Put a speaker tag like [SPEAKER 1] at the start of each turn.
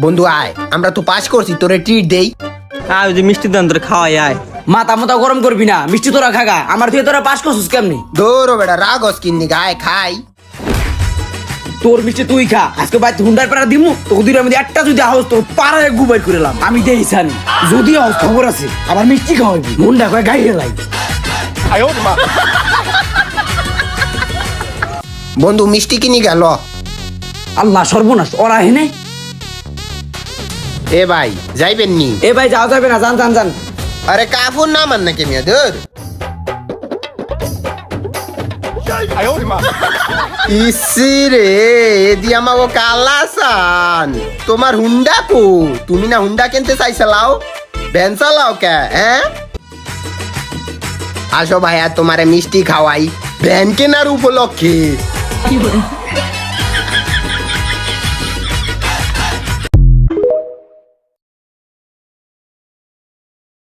[SPEAKER 1] বন্ধু আয়, আমরা তো পাস করছি, তোরে ট্রিট দেই।
[SPEAKER 2] ওই যে মিষ্টি দান তোর খাওয়াই আয়।
[SPEAKER 3] মাথা মাথা গরম করবি না, মিষ্টি তোরা খাগা, আমার থেকে তোরা পাস করছিস কেমনি?
[SPEAKER 1] দৌড়ো বেটা, রাগস কিন্নি গায়ে খাই।
[SPEAKER 3] তোর মিষ্টি তুই খা, আজকে বাইতে হুন্ডার পাড়া দিমু, তোকে দুইটার মধ্যে একটা যদি আহস তোর পাড়ায় গুবাই করেলাম। আমি দেইছানি যদি আহস খবর আছে, আমার মিষ্টি খাওয়াবি, হুন্ডা কয়ে গাইয়ে লাই।
[SPEAKER 1] বন্ধু মিষ্টি কিনি গেল।
[SPEAKER 3] আল্লাহ সর্বনাশ, ওরা হেনে।
[SPEAKER 1] এ ভাই যাইবেন নি?
[SPEAKER 3] এ ভাই যাওয়া যাবে না, জান জান জান।
[SPEAKER 1] আরে কাফুর না মান নাকি মিয়া ধর। ইসি রে, এদি আমাগো কালাসান। তোমার হুন্ডা কো? তুমি না হুন্ডা কিনতে চাইছালাও, ভ্যান চালাও কে? হ্যাঁ আসো ভাইয়া, তোমারে মিষ্টি খাওয়াই ভ্যান কেনার উপলক্ষে।